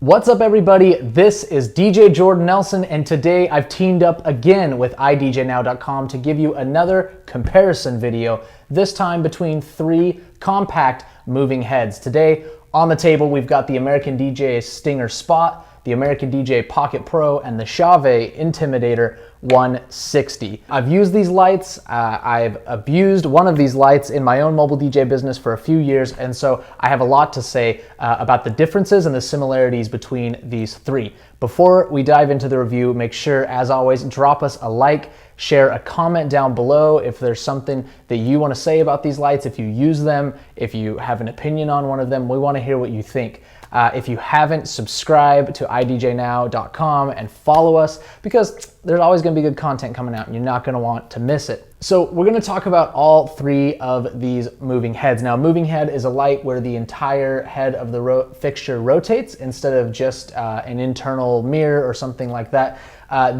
What's up, everybody? This is DJ Jordan Nelson, and today I've teamed up again with idjnow.com to give you another comparison video, this time between three compact moving heads. Today on the table we've got the American DJ Stinger Spot, the American DJ Pocket Pro, and the Chauvet Intimidator 160. I've used these lights, I've abused one of these lights in my own mobile DJ business for a few years, and so I have a lot to say about the differences and the similarities between these three. Before we dive into the review, make sure, as always, drop us a like, share a comment down below if there's something that you want to say about these lights, if you use them, if you have an opinion on one of them. We want to hear what you think. If you haven't, subscribe to idjnow.com and follow us, because there's always going to be good content coming out and you're not going to want to miss it. So we're going to talk about all three of these moving heads. Now, a moving head is a light where the entire head of the fixture rotates instead of just an internal mirror or something like that.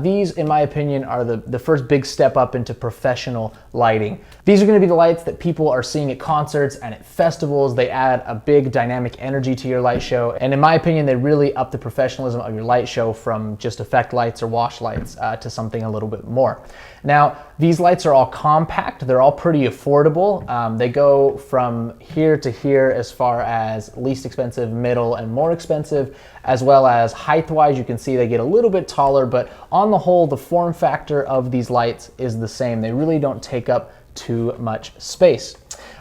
These, in my opinion, are the first big step up into professional lighting. These are going to be the lights that people are seeing at concerts and at festivals. They add a big dynamic energy to your light show, and in my opinion, they really up the professionalism of your light show from just effect lights or wash lights to something a little bit more. Now, these lights are all compact. They're all pretty affordable. They go from here to here as far as least expensive, middle, and more expensive, as well as height-wise. You can see they get a little bit taller, but on the whole, the form factor of these lights is the same. They really don't take up too much space.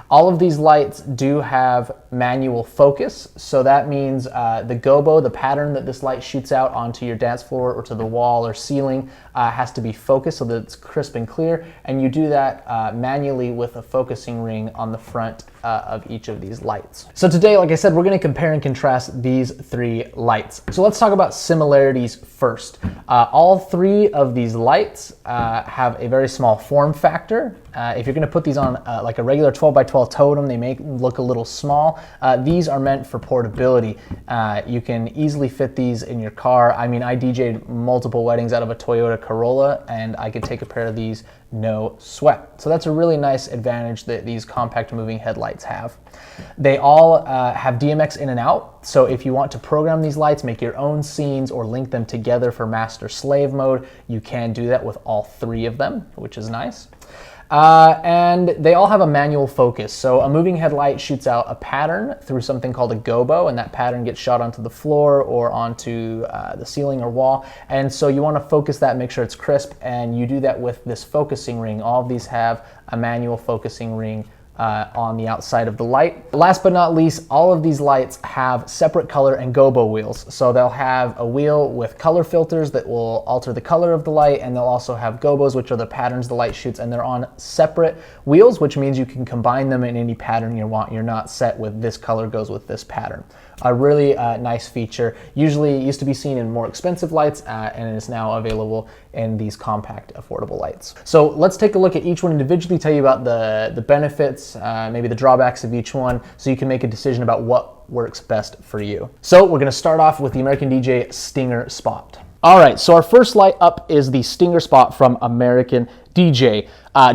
All of these lights do have manual focus, so that means the gobo, the pattern that this light shoots out onto your dance floor or to the wall or ceiling, has to be focused so that it's crisp and clear, and you do that manually with a focusing ring on the front of each of these lights. So today, like I said, we're going to compare and contrast these three lights. So let's talk about similarities first. All three of these lights have a very small form factor. If you're going to put these on like a regular 12 by 12 totem, they may look a little small. These are meant for portability. You can easily fit these in your car. I mean, I DJ'd multiple weddings out of a Toyota Corolla, and I could take a pair of these no sweat. So that's a really nice advantage that these compact moving headlights have. They all have DMX in and out, so if you want to program these lights, make your own scenes, or link them together for master slave mode, you can do that with all three of them, which is nice. And they all have a manual focus. So a moving headlight shoots out a pattern through something called a gobo, and that pattern gets shot onto the floor or onto the ceiling or wall. And so you want to focus that, make sure it's crisp, and you do that with this focusing ring. All of these have a manual focusing ring on the outside of the light. Last but not least, all of these lights have separate color and gobo wheels. So they'll have a wheel with color filters that will alter the color of the light, and they'll also have gobos, which are the patterns the light shoots, and they're on separate wheels, which means you can combine them in any pattern you want. You're not set with this color goes with this pattern. A really nice feature. Usually used to be seen in more expensive lights and is now available in these compact, affordable lights. So let's take a look at each one individually, tell you about the benefits, maybe the drawbacks of each one, so you can make a decision about what works best for you. So we're gonna start off with the American DJ Stinger Spot. All right, so our first light up is the Stinger Spot from American DJ.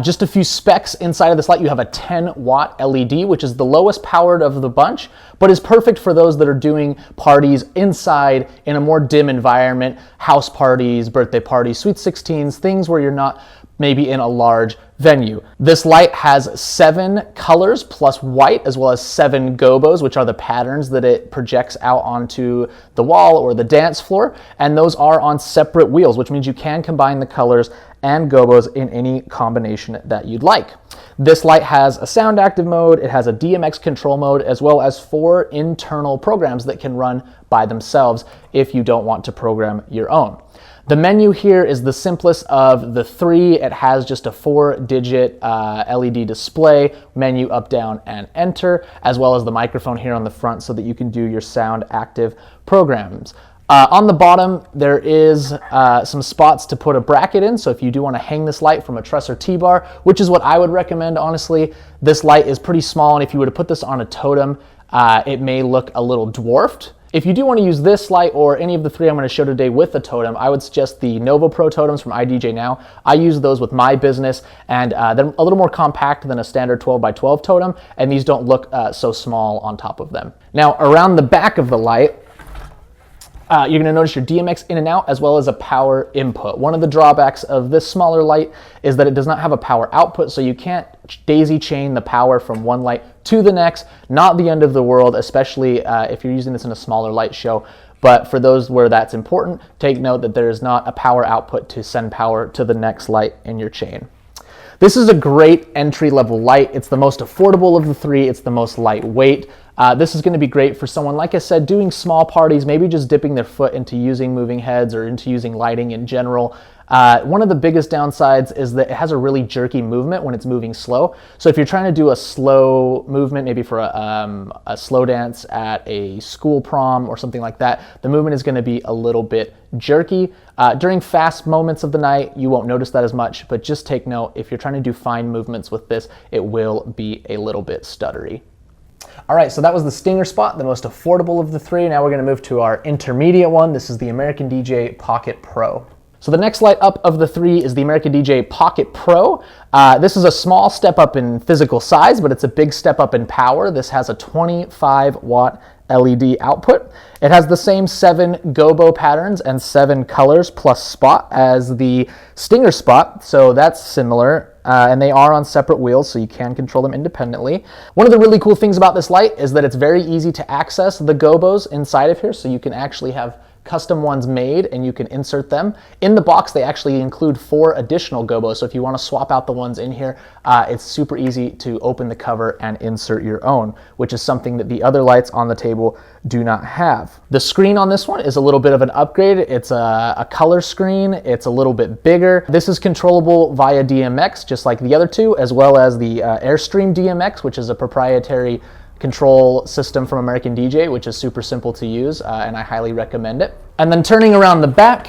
Just a few specs inside of this light. You have a 10-watt LED, which is the lowest powered of the bunch, but is perfect for those that are doing parties inside in a more dim environment, house parties, birthday parties, sweet 16s, things where you're not maybe in a large venue. This light has 7 colors plus white, as well as 7 gobos, which are the patterns that it projects out onto the wall or the dance floor, and those are on separate wheels, which means you can combine the colors and gobos in any combination that you'd like. This light has a sound active mode, it has a DMX control mode, as well as 4 internal programs that can run by themselves if you don't want to program your own. The menu here is the simplest of the 3. It has just a 4-digit LED display, menu up, down, and enter, as well as the microphone here on the front so that you can do your sound active programs. On the bottom, there is some spots to put a bracket in, so if you do want to hang this light from a truss or T-bar, which is what I would recommend, honestly. This light is pretty small, and if you were to put this on a totem, it may look a little dwarfed. If you do want to use this light or any of the 3 I'm going to show today with a totem, I would suggest the Nova Pro totems from IDJ Now. I use those with my business, and they're a little more compact than a standard 12 by 12 totem, and these don't look so small on top of them. Now, around the back of the light, You're going to notice your DMX in and out as well as a power input. One of the drawbacks of this smaller light is that it does not have a power output, so you can't daisy chain the power from one light to the next. Not the end of the world, especially if you're using this in a smaller light show. But for those where that's important, take note that there is not a power output to send power to the next light in your chain. This is a great entry-level light. It's the most affordable of the three. It's the most lightweight. This is going to be great for someone, like I said, doing small parties, maybe just dipping their foot into using moving heads or into using lighting in general. One of the biggest downsides is that it has a really jerky movement when it's moving slow. So if you're trying to do a slow movement, maybe for a slow dance at a school prom or something like that, the movement is going to be a little bit jerky. During fast moments of the night, you won't notice that as much, but just take note, if you're trying to do fine movements with this, it will be a little bit stuttery. All right, so that was the Stinger Spot, the most affordable of the three. Now we're going to move to our intermediate one. This is the American DJ Pocket Pro. So the next light up of the three is the American DJ Pocket Pro. This is a small step up in physical size, but it's a big step up in power. This has a 25-watt LED output. It has the same 7 gobo patterns and 7 colors plus spot as the Stinger Spot, so that's similar. And they are on separate wheels, so you can control them independently. One of the really cool things about this light is that it's very easy to access the gobos inside of here, so you can actually have custom ones made and you can insert them. In the box, they actually include 4 additional gobos, so if you want to swap out the ones in here, it's super easy to open the cover and insert your own, which is something that the other lights on the table do not have. The screen on this one is a little bit of an upgrade. It's a color screen. It's a little bit bigger. This is controllable via DMX, just like the other two, as well as the Airstream DMX, which is a proprietary control system from American DJ, which is super simple to use, and I highly recommend it. And then turning around the back,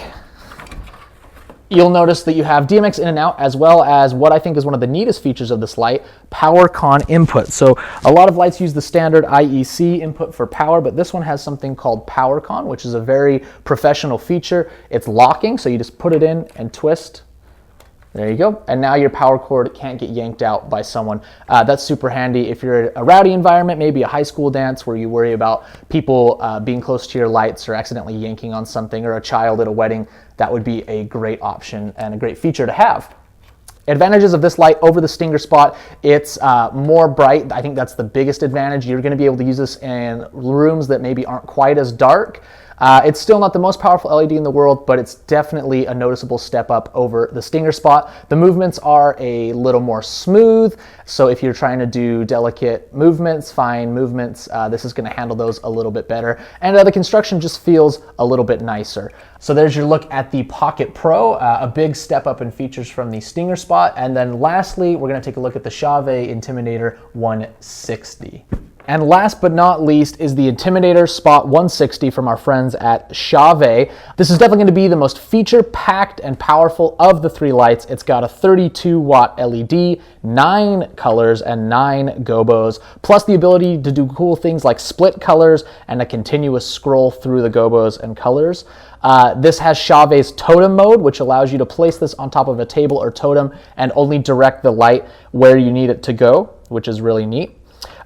you'll notice that you have DMX in and out, as well as what I think is one of the neatest features of this light, power con input. So a lot of lights use the standard IEC input for power, but this one has something called power con, which is a very professional feature. It's locking, so you just put it in and twist. There you go. And now your power cord can't get yanked out by someone. That's super handy if you're in a rowdy environment, maybe a high school dance where you worry about people being close to your lights or accidentally yanking on something, or a child at a wedding. That would be a great option and a great feature to have. Advantages of this light over the Stinger Spot, it's more bright. I think that's the biggest advantage. You're going to be able to use this in rooms that maybe aren't quite as dark. It's still not the most powerful LED in the world, but it's definitely a noticeable step up over the Stinger Spot. The movements are a little more smooth, so if you're trying to do delicate movements, fine movements, this is going to handle those a little bit better. And the construction just feels a little bit nicer. So there's your look at the Pocket Pro, a big step up in features from the Stinger Spot. And then lastly, we're going to take a look at the Chauvet Intimidator 160. And last but not least is the Intimidator Spot 160 from our friends at Chauvet. This is definitely going to be the most feature-packed and powerful of the three lights. It's got a 32-watt LED, 9 colors, and 9 gobos, plus the ability to do cool things like split colors and a continuous scroll through the gobos and colors. This has Chauvet's totem mode, which allows you to place this on top of a table or totem and only direct the light where you need it to go, which is really neat.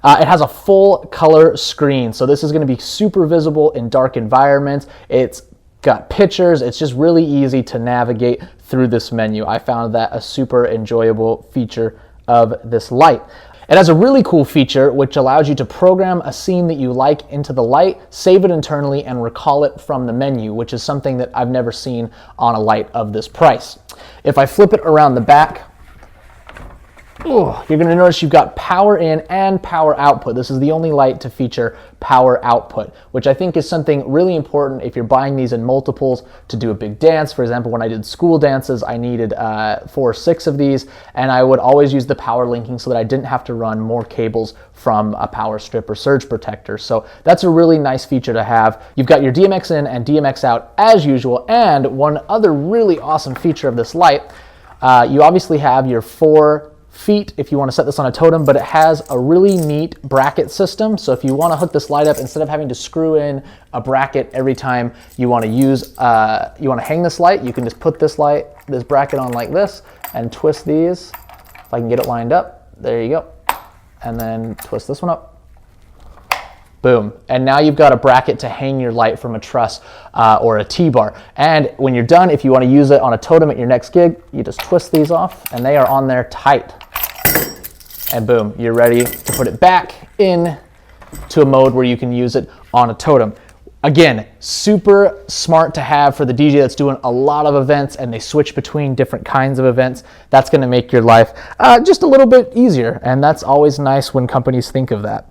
It has a full color screen, so this is going to be super visible in dark environments. It's got pictures. It's just really easy to navigate through this menu. I found that a super enjoyable feature of this light. It has a really cool feature which allows you to program a scene that you like into the light, save it internally, and recall it from the menu, which is something that I've never seen on a light of this price. If I flip it around the back, you're going to notice you've got power in and power output. This is the only light to feature power output, which I think is something really important if you're buying these in multiples to do a big dance. For example, when I did school dances, I needed 4 or 6 of these, and I would always use the power linking so that I didn't have to run more cables from a power strip or surge protector. So that's a really nice feature to have. You've got your DMX in and DMX out as usual, and one other really awesome feature of this light, you obviously have your 4 feet if you want to set this on a totem, but it has a really neat bracket system. So if you want to hook this light up, instead of having to screw in a bracket every time you want to use, you want to hang this light, you can just put this bracket on like this and twist these. If I can get it lined up, there you go. And then twist this one up. Boom. And now you've got a bracket to hang your light from a truss or a T-bar. And when you're done, if you want to use it on a totem at your next gig, you just twist these off and they are on there tight. And boom, you're ready to put it back in to a mode where you can use it on a totem. Again, super smart to have for the DJ that's doing a lot of events and they switch between different kinds of events. That's going to make your life just a little bit easier, and that's always nice when companies think of that.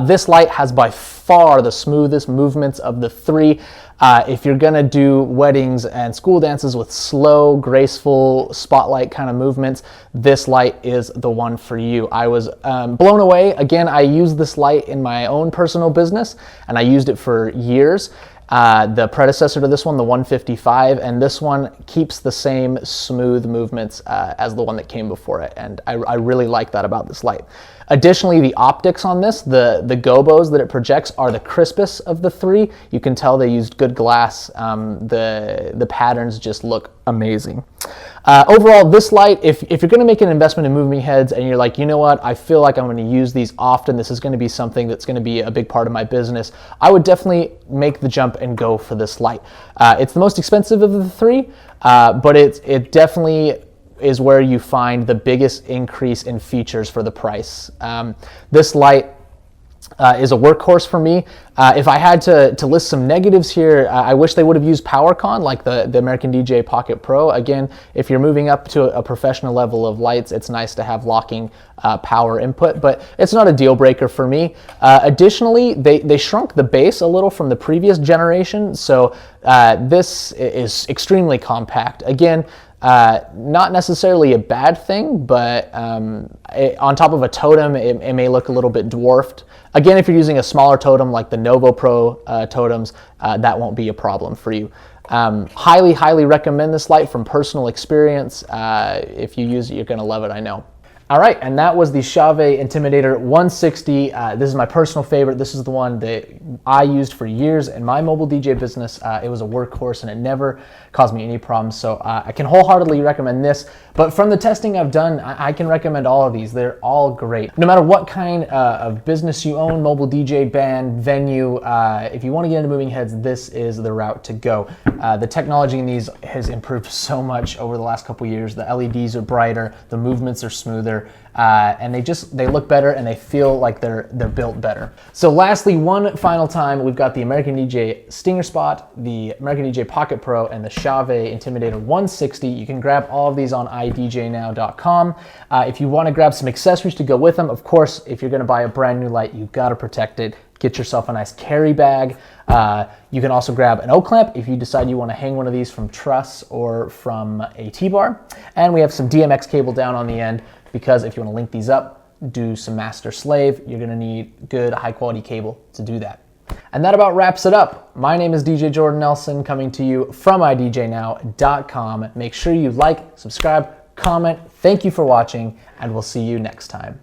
This light has by far the smoothest movements of the three. If you're gonna do weddings and school dances with slow, graceful spotlight kind of movements, this light is the one for you. I was blown away. Again, I use this light in my own personal business and I used it for years. The predecessor to this one, the 155, and this one keeps the same smooth movements as the one that came before it, and I really like that about this light. Additionally, the optics on this, the gobos that it projects are the crispest of the three. You can tell they used good glass. The patterns just look amazing. Overall, this light, if you're going to make an investment in moving heads and you're like, you know what, I feel like I'm going to use these often, this is going to be something that's going to be a big part of my business, I would definitely make the jump and go for this light. It's the most expensive of the three, but it definitely is where you find the biggest increase in features for the price. This light is a workhorse for me. If I had to list some negatives here, I wish they would have used PowerCon like the American DJ Pocket Pro. Again, if you're moving up to a professional level of lights, it's nice to have locking power input, but it's not a deal breaker for me. Additionally, they shrunk the base a little from the previous generation, so this is extremely compact. Again, not necessarily a bad thing, but on top of a totem, it may look a little bit dwarfed. Again, if you're using a smaller totem like the Novo Pro totems, that won't be a problem for you. Highly, highly recommend this light from personal experience. If you use it, you're going to love it, I know. All right, and that was the Chauvet Intimidator 160. This is my personal favorite. This is the one that I used for years in my mobile DJ business. It was a workhorse and it never caused me any problems, so I can wholeheartedly recommend this. But from the testing I've done, I can recommend all of these. They're all great. No matter what kind of business you own, mobile DJ, band, venue, if you want to get into moving heads, this is the route to go. The technology in these has improved so much over the last couple years. The LEDs are brighter, the movements are smoother, and they look better and they feel like they're built better. So lastly, one final time, we've got the American DJ Stinger Spot, the American DJ Pocket Pro, and the Chauvet Intimidator 160. You can grab all of these on idjnow.com. If you want to grab some accessories to go with them, of course, if you're going to buy a brand new light, you've got to protect it. Get yourself a nice carry bag. You can also grab an O-clamp if you decide you want to hang one of these from truss or from a T-bar. And we have some DMX cable down on the end, because if you want to link these up, do some master slave, you're going to need good high quality cable to do that. And that about wraps it up. My name is DJ Jordan Nelson, coming to you from idjnow.com. Make sure you like, subscribe, comment. Thank you for watching, and we'll see you next time.